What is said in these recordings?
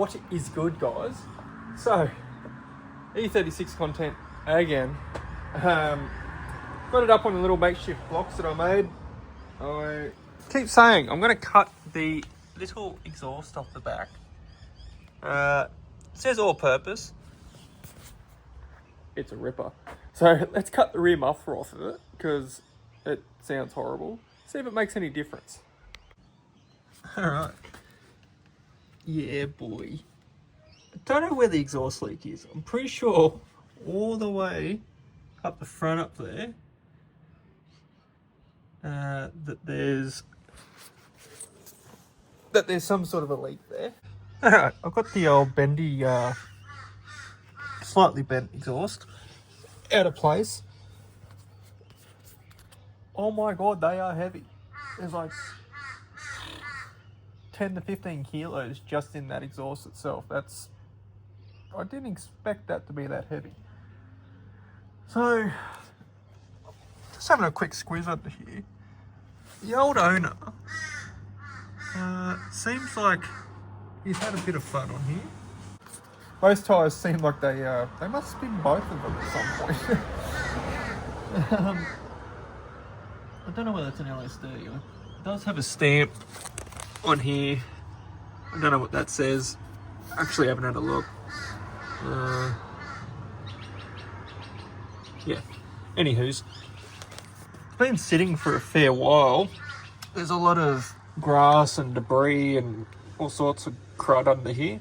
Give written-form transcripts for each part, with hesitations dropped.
What is good, guys? So, E36 content again. Got it up on the little makeshift blocks that I made. I keep saying I'm going to cut the little exhaust off the back. It says all purpose. It's a ripper. So let's cut the rear muffler off of it because it sounds horrible. See if it makes any difference. Alright. Yeah, boy. I don't know where the exhaust leak is. I'm pretty sure all the way up the front up there that there's some sort of a leak there. Alright, I've got the old bendy, slightly bent exhaust out of place. Oh my god, they are heavy. There's like 10 to 15 kilos just in that exhaust itself. I didn't expect that to be that heavy. So, just having a quick squeeze under here. The old owner seems like he's had a bit of fun on here. Both tyres seem like they must spin both of them at some point. I don't know whether it's an LSD. It does have a stamp on here. I don't know what that says. Actually, I haven't had a look. Yeah. Anywho's, it's been sitting for a fair while. There's a lot of grass and debris and all sorts of crud under here.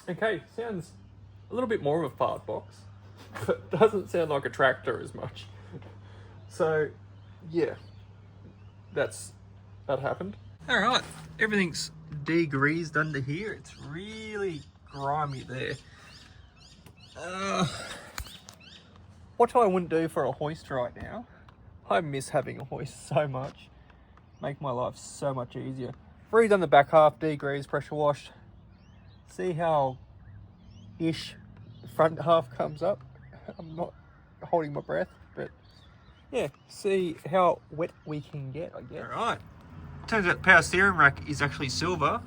Okay, sounds a little bit more of a fart box, but doesn't sound like a tractor as much. So, yeah, that happened. All right, everything's degreased under here. It's really grimy there. What I wouldn't do for a hoist right now. I miss having a hoist so much. Make my life so much easier. Redone the back half, degreased, pressure washed. See how ish the front half comes up. I'm not holding my breath, but yeah, see how wet we can get, I guess. All right. Turns out the power steering rack is actually silver,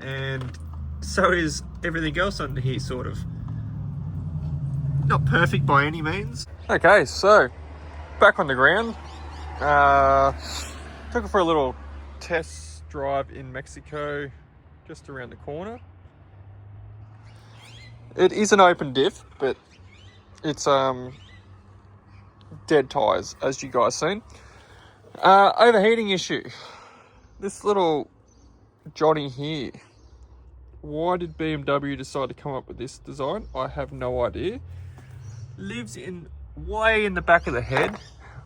and so is everything else under here, sort of. Not perfect by any means. Okay, so back on the ground. Took it for a little test drive in Mexico, just around the corner. It is an open diff, but it's dead tyres, as you guys seen. Overheating issue. This little Johnny here. Why did BMW decide to come up with this design? I have no idea. Lives in way in the back of the head.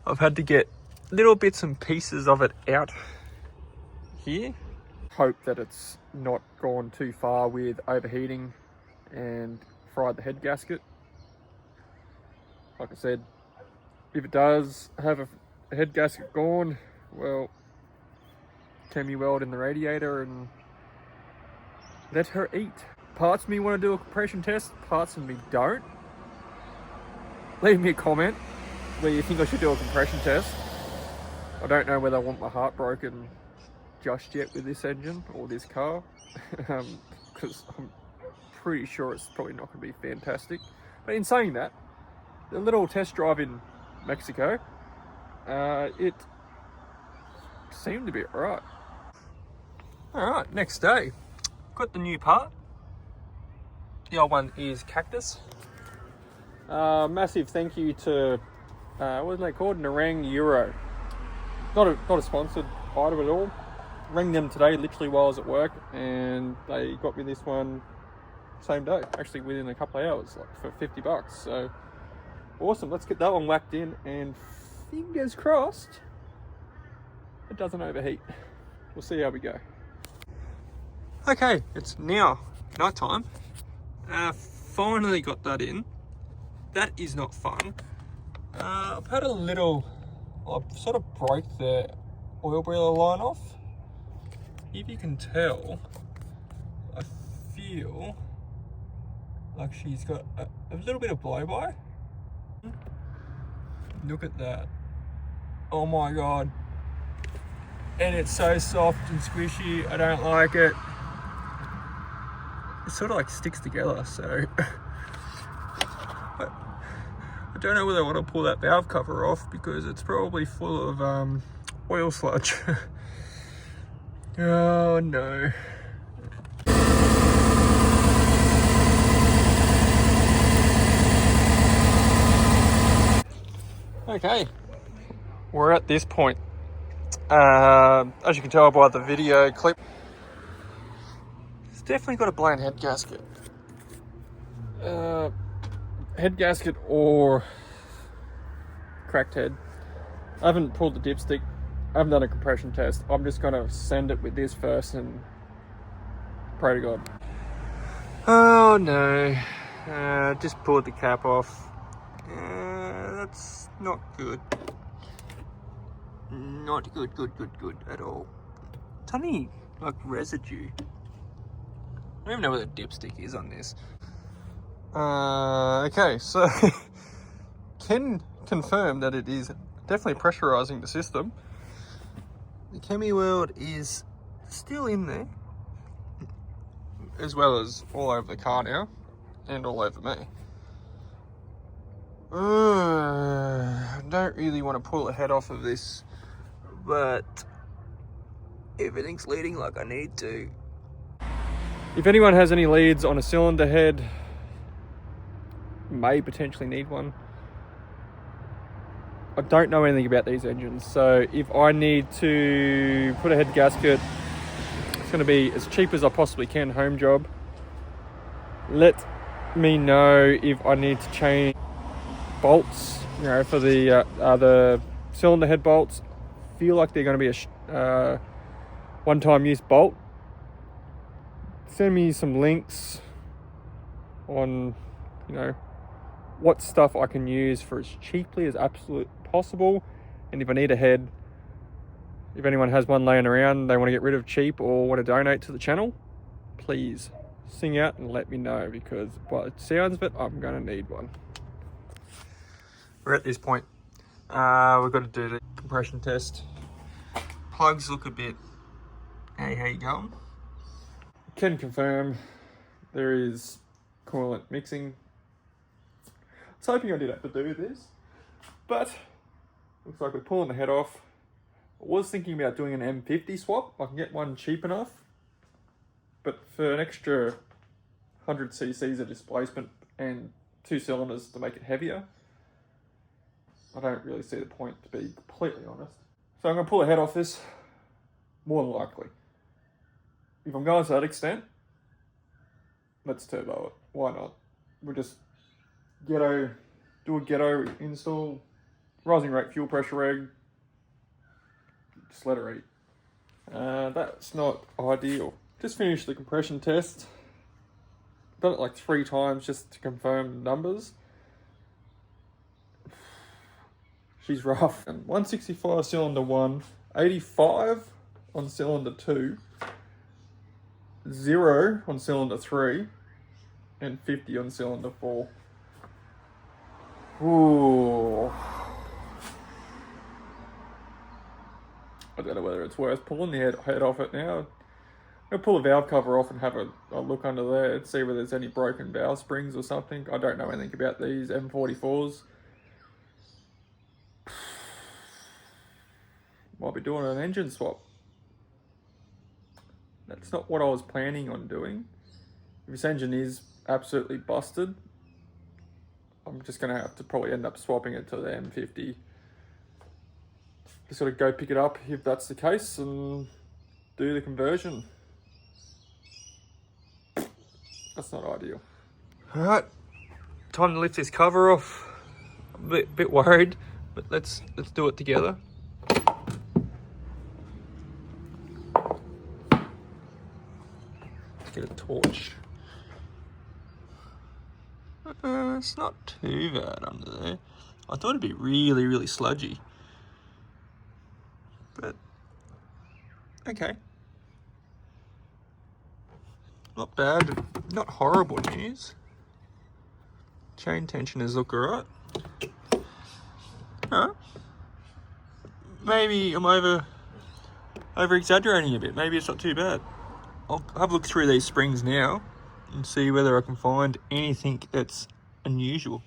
I've had to get little bits and pieces of it out here. Hope that it's not gone too far with overheating and fried the head gasket. Like I said, if it does have a head gasket gone, well, can you weld in the radiator and let her eat. Parts of me want to do a compression test, parts of me don't. Leave me a comment whether you think I should do a compression test. I don't know whether I want my heart broken just yet with this engine or this car, because I'm pretty sure it's probably not going to be fantastic. But in saying that, the little test drive in Mexico, it seemed to be alright. Alright, next day, got the new part. The old one is Cactus. Massive thank you to, what are they called? Narang Euro. Not a sponsored item at all. Rang them today, literally while I was at work, and they got me this one same day, actually within a couple of hours, like for $50. So awesome. Let's get that one whacked in, and fingers crossed it doesn't overheat. We'll see how we go. Okay, it's now night time. Finally got that in. That is not fun. I've had a little, I've sort of broke the oil breather line off. If you can tell, I feel like she's got a little bit of blow-by. Look at that. Oh my God. And it's so soft and squishy. I don't like it. It sort of like sticks together, so. But I don't know whether I want to pull that valve cover off because it's probably full of oil sludge. Oh no. Okay, we're at this point. As you can tell by the video clip, it's definitely got a blown head gasket. Head gasket or cracked head. I haven't pulled the dipstick. I haven't done a compression test. I'm just gonna send it with this first and pray to God. Oh no, just pulled the cap off. That's not good. Not good at all. Tiny, like, residue. I don't even know where the dipstick is on this. Okay, so can confirm that it is definitely pressurizing the system. The chemi weld is still in there, as well as all over the car now, and all over me. I don't really want to pull the head off of this, but everything's leading like I need to. If anyone has any leads on a cylinder head, may potentially need one. I don't know anything about these engines, so if I need to put a head gasket, it's going to be as cheap as I possibly can, home job. Let me know if I need to change bolts, you know, for the cylinder head bolts. Feel like they're going to be a one-time use bolt. Send me some links on, you know, what stuff I can use for as cheaply as absolutely possible. And if I need a head, if anyone has one laying around they want to get rid of cheap or want to donate to the channel, please sing out and let me know, because by the sounds of it, I'm going to need one. We're at this point. We've got to do the compression test. Plugs look a bit, hey, how you going? Can confirm there is coolant mixing. I was hoping I didn't have to do this, but looks like we're pulling the head off. I was thinking about doing an M50 swap. I can get one cheap enough, but for an extra 100 cc's of displacement and 2 cylinders to make it heavier, I don't really see the point, to be completely honest. So I'm going to pull the head off this, more than likely. If I'm going to that extent, let's turbo it. Why not? We'll just do a ghetto install, rising rate fuel pressure reg, just let her eat. That's not ideal. Just finished the compression test. Done it like 3 times just to confirm numbers. She's rough. 165 cylinder 1, 85 on cylinder 2, 0 on cylinder 3, and 50 on cylinder 4. Ooh. I don't know whether it's worth pulling the head off it now. I'm going to pull the valve cover off and have a look under there and see whether there's any broken valve springs or something. I don't know anything about these M43s. Might be doing an engine swap. That's not what I was planning on doing. If this engine is absolutely busted, I'm just going to have to probably end up swapping it to the M50. Just sort of go pick it up if that's the case and do the conversion. That's not ideal. Alright, time to lift this cover off. I'm a bit worried, but let's do it together. Let's get a torch. It's not too bad under there. I thought it'd be really, really sludgy. But, okay. Not bad, not horrible news. Chain tensioners look alright. Huh? Maybe I'm over exaggerating a bit. Maybe it's not too bad. I'll have a look through these springs now and see whether I can find anything that's unusual.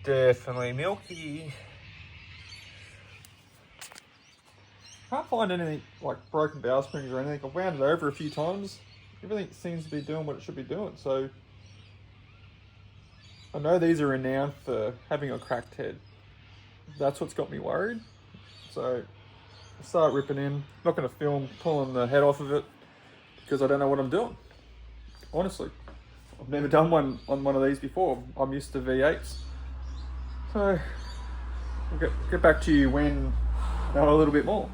Definitely milky. Can't find anything like broken bow springs or anything. I've wound it over a few times. Everything seems to be doing what it should be doing. So I know these are renowned for having a cracked head. That's what's got me worried. So I start ripping in. Not going to film pulling the head off of it because I don't know what I'm doing. Honestly, I've never done one on one of these before. I'm used to V8s. So I'll get back to you when I know a little bit more.